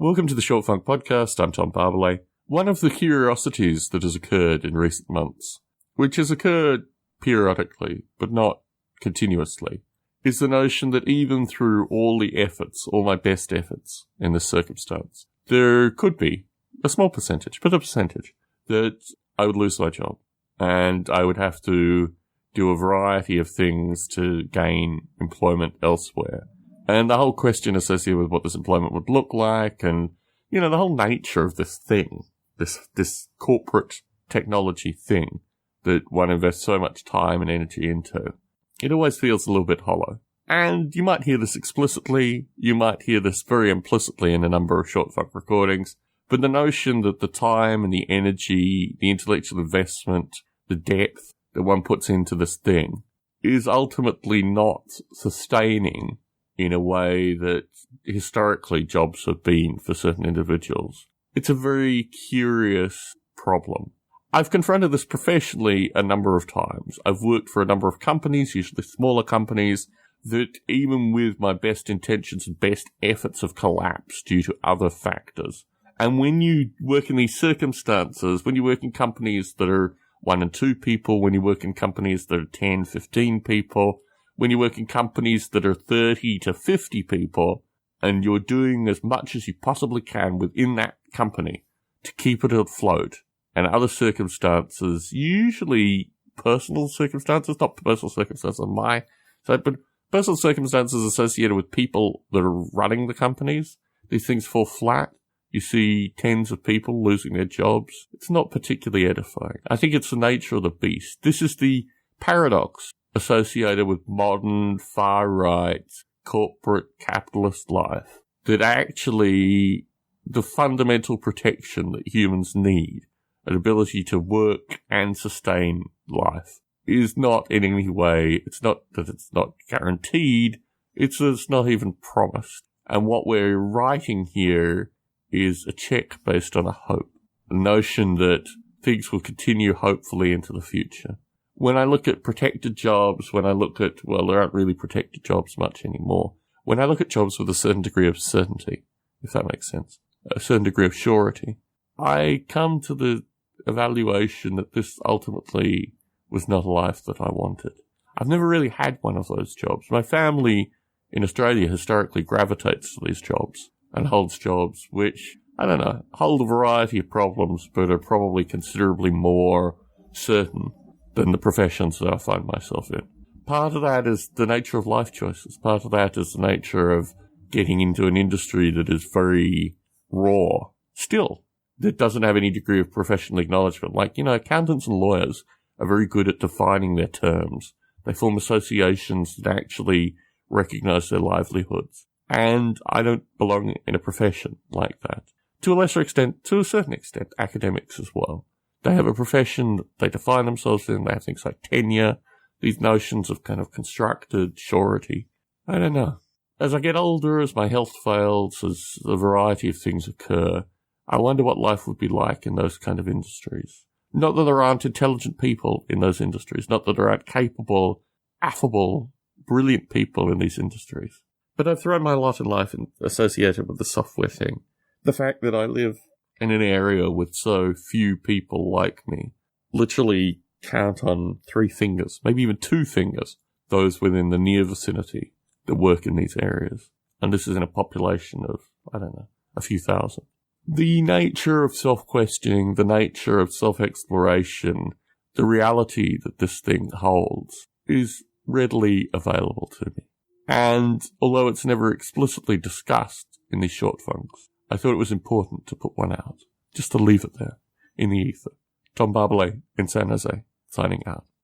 Welcome to the Short Funk Podcast. I'm Tom Barbalet. One of the curiosities that has occurred in recent months, which has occurred periodically, but not continuously, is the notion that even through all the efforts, all my best efforts in this circumstance, there could be a small percentage, but a percentage, that I would lose my job. And I would have to do a variety of things to gain employment elsewhere. And the whole question associated with what this employment would look like and, you know, the whole nature of this thing, this corporate technology thing that one invests so much time and energy into, it always feels a little bit hollow. And you might hear this explicitly, you might hear this very implicitly in a number of Short Funk recordings, but the notion that the time and the energy, the intellectual investment, the depth that one puts into this thing is ultimately not sustaining in a way that historically jobs have been for certain individuals. It's a very curious problem. I've confronted this professionally a number of times. I've worked for a number of companies, usually smaller companies, that even with my best intentions and best efforts have collapsed due to other factors. And when you work in these circumstances, when you work in companies that are 1 and 2 people, when you work in companies that are 10, 15 people, when you work in companies that are 30 to 50 people, and you're doing as much as you possibly can within that company to keep it afloat, and other circumstances, usually personal circumstances, not personal circumstances on my side, but personal circumstances associated with people that are running the companies, these things fall flat. You see tens of people losing their jobs. It's not particularly edifying. I think it's the nature of the beast. This is the paradox associated with modern far-right corporate capitalist life, that actually the fundamental protection that humans need, an ability to work and sustain life, is not in any way, it's not that it's not guaranteed, it's not even promised. And what we're writing here is a check based on a hope, the notion that things will continue hopefully into the future. When I look at protected jobs, when I look at, well, there aren't really protected jobs much anymore. When I look at jobs with a certain degree of certainty, if that makes sense, a certain degree of surety, I come to the evaluation that this ultimately was not a life that I wanted. I've never really had one of those jobs. My family in Australia historically gravitates to these jobs and holds jobs which, I don't know, hold a variety of problems, but are probably considerably more certain than the professions that I find myself in. Part of that is the nature of life choices. Part of that is the nature of getting into an industry that is very raw. Still, that doesn't have any degree of professional acknowledgement. Like, you know, accountants and lawyers are very good at defining their terms. They form associations that actually recognize their livelihoods. And I don't belong in a profession like that. To a lesser extent, to a certain extent, academics as well. They have a profession that they define themselves in. They have things like tenure, these notions of kind of constructed surety. I don't know. As I get older, as my health fails, as a variety of things occur, I wonder what life would be like in those kind of industries. Not that there aren't intelligent people in those industries, not that there aren't capable, affable, brilliant people in these industries. But I've thrown my lot in life associated with the software thing. The fact that I live in an area with so few people like me, literally count on 3 fingers, maybe even 2 fingers, those within the near vicinity that work in these areas. And this is in a population of, I don't know, a few thousand. The nature of self-questioning, the nature of self-exploration, the reality that this thing holds is readily available to me. And although it's never explicitly discussed in these short funks, I thought it was important to put one out, just to leave it there, in the ether. Tom Barbalet in San Jose, signing out.